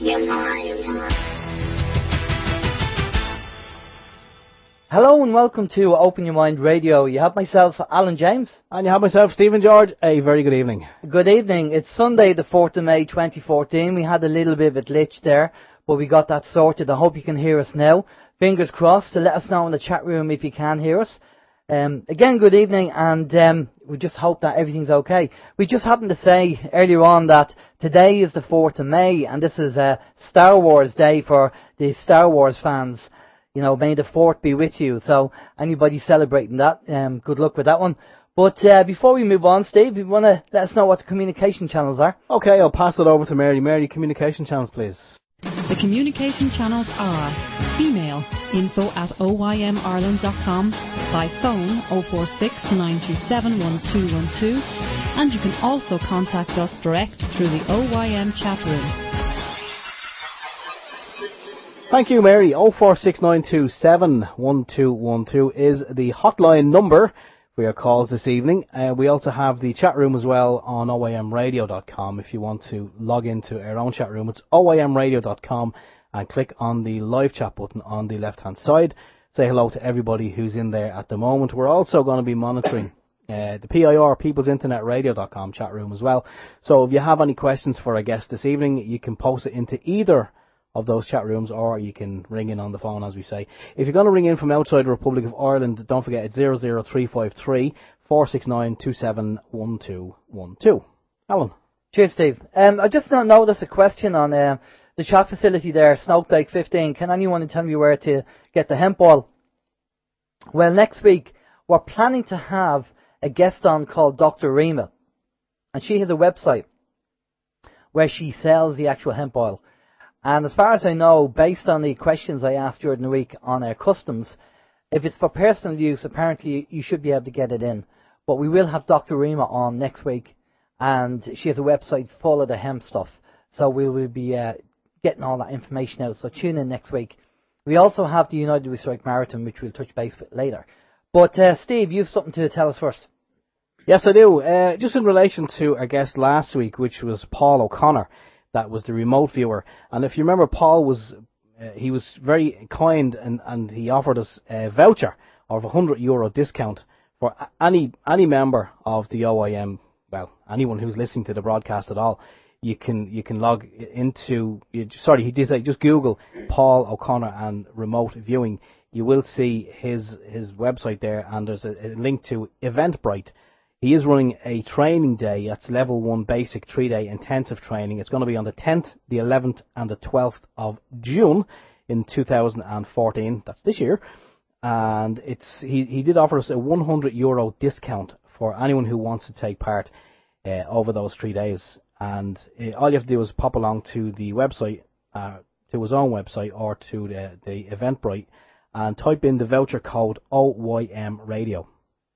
your mind. Hello and welcome to Open Your Mind Radio. You have myself, Alan James. And you have myself, Stephen George. A very good evening. Good evening. It's Sunday the 4th of May 2014. We had a little bit of a glitch there, but we got that sorted. I hope you can hear us now. Fingers crossed. So let us know in the chat room if you can hear us. Again, good evening, and we just hope that everything's okay. We just happened to say earlier on that today is the 4th of May, and this is a Star Wars day for the Star Wars fans. You know, may the 4th be with you. So anybody celebrating that, good luck with that one. But before we move on, Steve, you want to let us know what the communication channels are? Okay, I'll pass it over to Mary. Mary, communication channels, please. The communication channels are email info@oymireland.com, by phone 046 927 1212, and you can also contact us direct through the OYM chat room. Thank you, Mary. 046 1212 is the hotline number for your calls this evening. We also have the chat room as well on oymradio.com. If you want to log into our own chat room, it's oymradio.com and click on the live chat button on the left-hand side. Say hello to everybody who's in there at the moment. We're also going to be monitoring the PIR, peoplesinternetradio.com chat room as well. So if you have any questions for our guest this evening, you can post it into either of those chat rooms, or you can ring in on the phone, as we say. If you're going to ring in from outside the Republic of Ireland, don't forget it's 00353 469 271212. Alan. Cheers, Steve. I just noticed a question on the chat facility there, Snowflake 15. Can anyone tell me where to get the hemp oil? Well, next week we're planning to have a guest on called Dr. Rima, and she has a website where she sells the actual hemp oil. And as far as I know, based on the questions I asked during the week on our customs, if it's for personal use, apparently you should be able to get it in. But we will have Dr. Rima on next week, and she has a website full of the hemp stuff. So we will be getting all that information out. So tune in next week. We also have the United We Strike Marathon, which we'll touch base with later. But Steve, you've something to tell us first. Yes, I do. Just in relation to our guest last week, which was Paul O'Connor. That was the remote viewer. And if you remember, Paul was he was very kind, and he offered us a voucher of €100 discount for any member of the OYM. Well, anyone who's listening to the broadcast at all. You can log into. Sorry, he did say just Google Paul O'Connor and remote viewing. You will see his website there, and there's a link to Eventbrite. He is running a training day. That's level 1 basic 3-day intensive training. It's going to be on the 10th, the 11th and the 12th of June in 2014. That's this year. And he did offer us a €100 discount for anyone who wants to take part over those 3 days. And all you have to do is pop along to the website, to his own website, or to the Eventbrite, and type in the voucher code OYM Radio.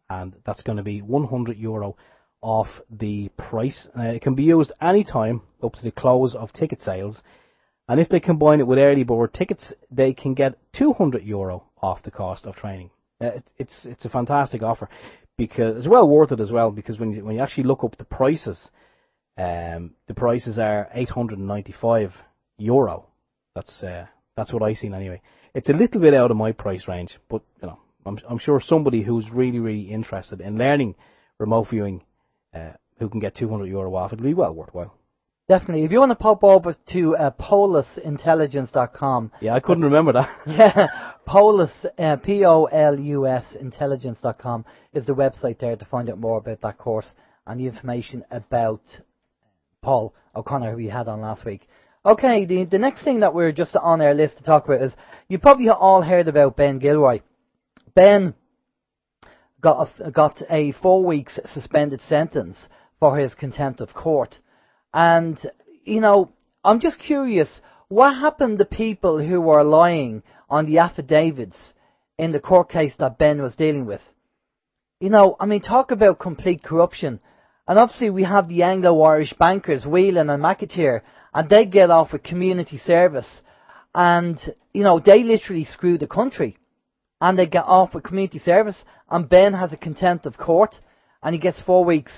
And that's going to be €100 off the price. It can be used any time up to the close of ticket sales. And if they combine it with early bird tickets, they can get €200 off the cost of training. It's a fantastic offer, because it's well worth it as well. Because when you actually look up the prices are €895. That's what I seen anyway. It's a little bit out of my price range, but you know. I'm sure somebody who's really, really interested in learning remote viewing, who can get €200 off, it'll be well worthwhile. Definitely. If you want to pop over to polusintelligence.com. Yeah, I couldn't remember that. Yeah, Polus, Polus intelligence.com is the website there to find out more about that course and the information about Paul O'Connor, who we had on last week. Okay, the next thing that we're just on our list to talk about is, you probably all heard about Ben Gilroy. Ben got a 4 weeks suspended sentence for his contempt of court. And, you know, I'm just curious, what happened to people who were lying on the affidavits in the court case that Ben was dealing with? You know, I mean, talk about complete corruption. And obviously we have the Anglo-Irish bankers, Whelan and McAteer, and they get off with community service. And, you know, they literally screw the country. And they get off with community service, and Ben has a contempt of court, and he gets 4 weeks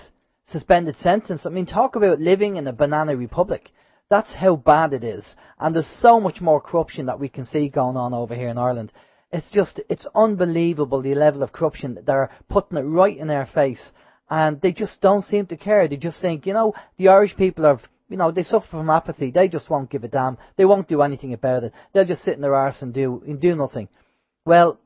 suspended sentence. I mean, talk about living in a banana republic. That's how bad it is. And there's so much more corruption that we can see going on over here in Ireland. It's unbelievable the level of corruption. They're putting it right in our face. And they just don't seem to care. They just think, the Irish people are, they suffer from apathy. They just won't give a damn. They won't do anything about it. They'll just sit in their arse and do nothing. Well,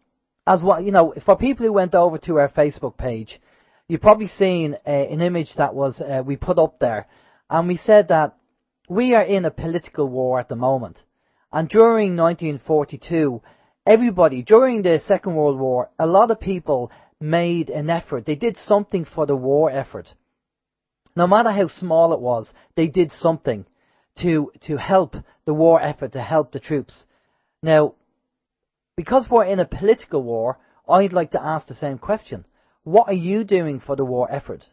for people who went over to our Facebook page, you've probably seen an image that was we put up there. And we said that we are in a political war at the moment. And during 1942, during the Second World War, a lot of people made an effort. They did something for the war effort. No matter how small it was, they did something to help the war effort, to help the troops. Now, because we're in a political war, I'd like to ask the same question. What are you doing for the war effort?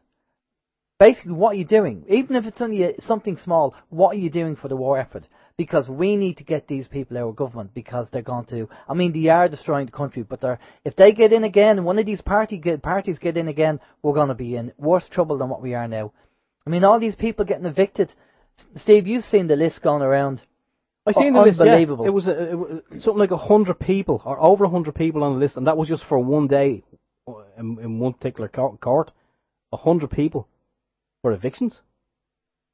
Basically, what are you doing? Even if it's only something small, what are you doing for the war effort? Because we need to get these people out of government, because they're going to... they are destroying the country, but if they get in again, one of these parties get in again, we're going to be in worse trouble than what we are now. All these people getting evicted. Steve, you've seen the list going around. I've seen the list, unbelievable. Yeah. It was something like 100 people, or over 100 people on the list, and that was just for one day in one particular court. 100 people for evictions.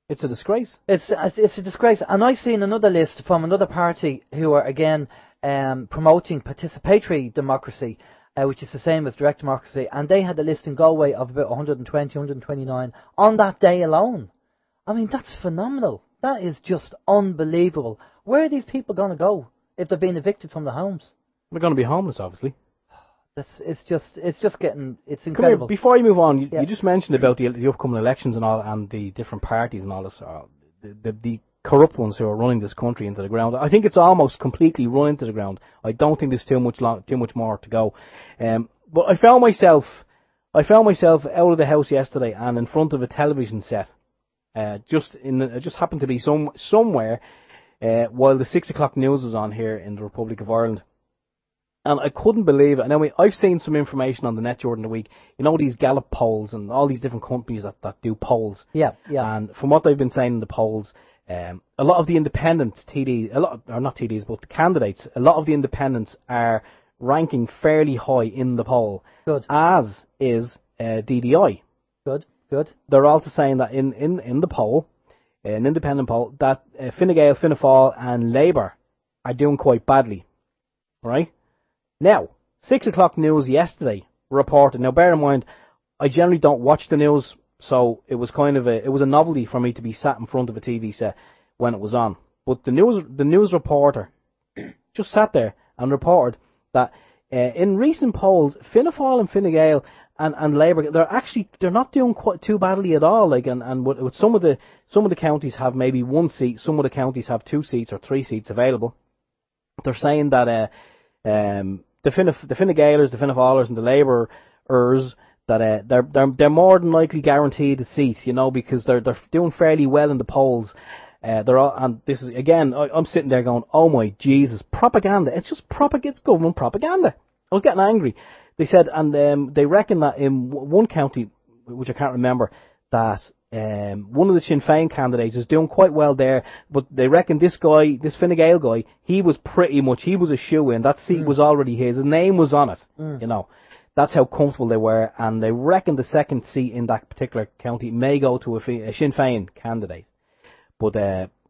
It's a disgrace. It's a disgrace. And I've seen another list from another party who are, again, promoting participatory democracy, which is the same as direct democracy. And they had a list in Galway of about 120, 129 on that day alone. That's phenomenal. That is just unbelievable. Where are these people going to go if they're being evicted from their homes? They're going to be homeless, obviously. It's incredible. Come here, before you move on, you just mentioned about the upcoming elections and all, and the different parties and all this, the corrupt ones who are running this country into the ground. I think it's almost completely run into the ground. I don't think there's too much more to go. But I found myself out of the house yesterday and in front of a television set. It just happened to be somewhere while the 6 o'clock news was on here in the Republic of Ireland. And I couldn't believe it. And I've seen some information on the net during the week. These Gallup polls and all these different companies that do polls. Yeah. And from what they've been saying in the polls, a lot of the independent not TDs, but the candidates, a lot of the independents are ranking fairly high in the poll. Good. As is DDI. Good. They're also saying that in the poll, an independent poll, that Fine Gael, Fianna Fáil and Labour are doing quite badly. Right? Now, 6 o'clock news yesterday reported. Now, bear in mind, I generally don't watch the news, so it was a novelty for me to be sat in front of a TV set when it was on. But the news reporter just sat there and reported that in recent polls, Fianna Fáil and Fine Gael and Labour, they're not doing quite too badly at all. And with some of the counties have maybe one seat, some of the counties have 2 seats or 3 seats available. They're saying that the Fine Gaelers, the Fianna Fáilers, and the Labourers, that they're more than likely guaranteed a seat, because they're doing fairly well in the polls. And this is again, I'm sitting there going, oh my Jesus, propaganda! It's just it's government propaganda. I was getting angry. They said, and they reckon that in one county, which I can't remember, that one of the Sinn Féin candidates is doing quite well there, but they reckon this Fine Gael guy, he was a shoo-in. That seat was already his name was on it, That's how comfortable they were, and they reckon the second seat in that particular county may go to a Sinn Féin candidate. But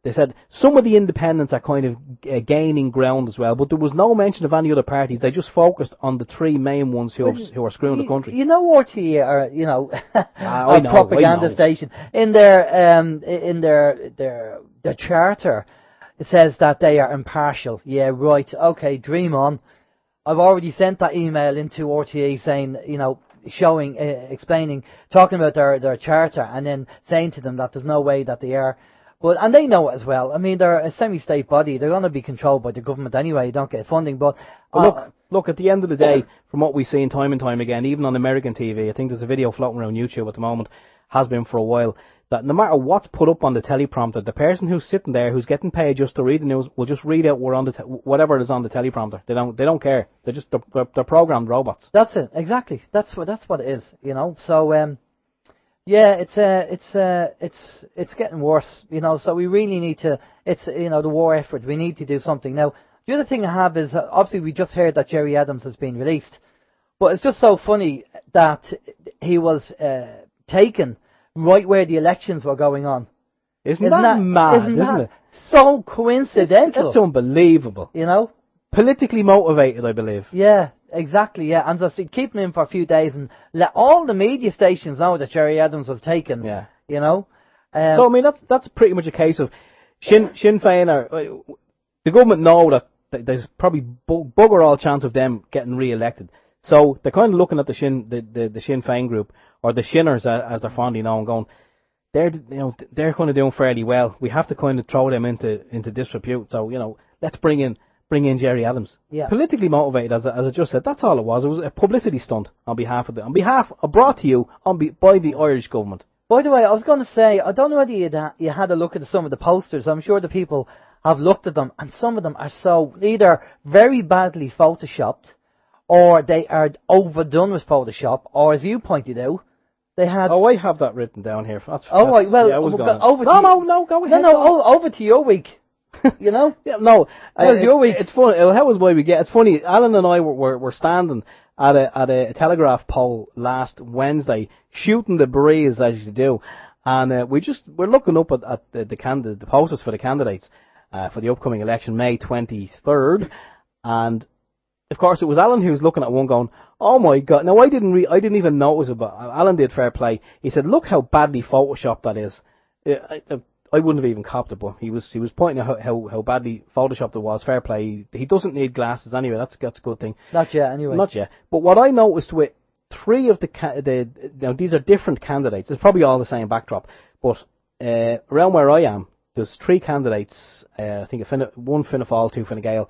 they said some of the independents are kind of gaining ground as well, but there was no mention of any other parties. They just focused on the 3 main ones who are screwing the country. RTE are, a propaganda station. In their charter, it says that they are impartial. Yeah, right. Okay, dream on. I've already sent that email into RTE saying, showing, explaining, talking about their charter, and then saying to them that there's no way that they are. And they know it as well. They're a semi-state body. They're going to be controlled by the government anyway. You don't get funding. But look, at the end of the day, from what we've seen time and time again, even on American TV, I think there's a video floating around YouTube at the moment, has been for a while, that no matter what's put up on the teleprompter, the person who's sitting there, who's getting paid just to read the news, will just read out whatever is on the teleprompter. They don't care. They're programmed robots. That's it. Exactly. That's what it is. So Yeah, it's getting worse, so we really need to, the war effort, we need to do something. Now, the other thing I have is, obviously we just heard that Jerry Adams has been released, but it's just so funny that he was taken right where the elections were going on. Isn't that mad, isn't it? So coincidental. It's unbelievable. Politically motivated, I believe. Yeah, exactly, yeah. And just keep him in for a few days and let all the media stations know that Jerry Adams was taken. Yeah. So, I mean, that's pretty much a case of Sinn Féin the government know that there's probably bugger all chance of them getting re-elected. So they're kind of looking at the Sinn Féin group, or the Shinners as they're fondly known, going, they're kind of doing fairly well. We have to kind of throw them into disrepute. So, let's bring in Jerry Adams. Yeah. Politically motivated, as I just said. That's all it was. It was a publicity stunt brought to you by the Irish government. By the way, I was going to say, I don't know whether you had a look at some of the posters. I'm sure the people have looked at them, and some of them are so either very badly photoshopped, or they are overdone with Photoshop, or as you pointed out, they had... Oh, I have that written down here. Right, well, yeah, over go ahead. No, over to your week. Yeah, no. Your week. It's funny. That was why we get. It's funny. Alan and I were standing at a telegraph pole last Wednesday, shooting the breeze as you do, and we're looking up at the posters for the candidates for the upcoming election, May 23rd, and of course it was Alan who was looking at one, going, "Oh my God!" Now I didn't even notice it, but Alan did, fair play. He said, "Look how badly photoshopped that is." I wouldn't have even copped it, but he was pointing out how badly photoshopped it was. Fair play. He doesn't need glasses anyway. That's a good thing. Not yet, anyway. Not yet. But what I noticed with three of these are different candidates. It's probably all the same backdrop, but around where I am, there's three candidates. I think one Fianna Fáil, two Fine Gael,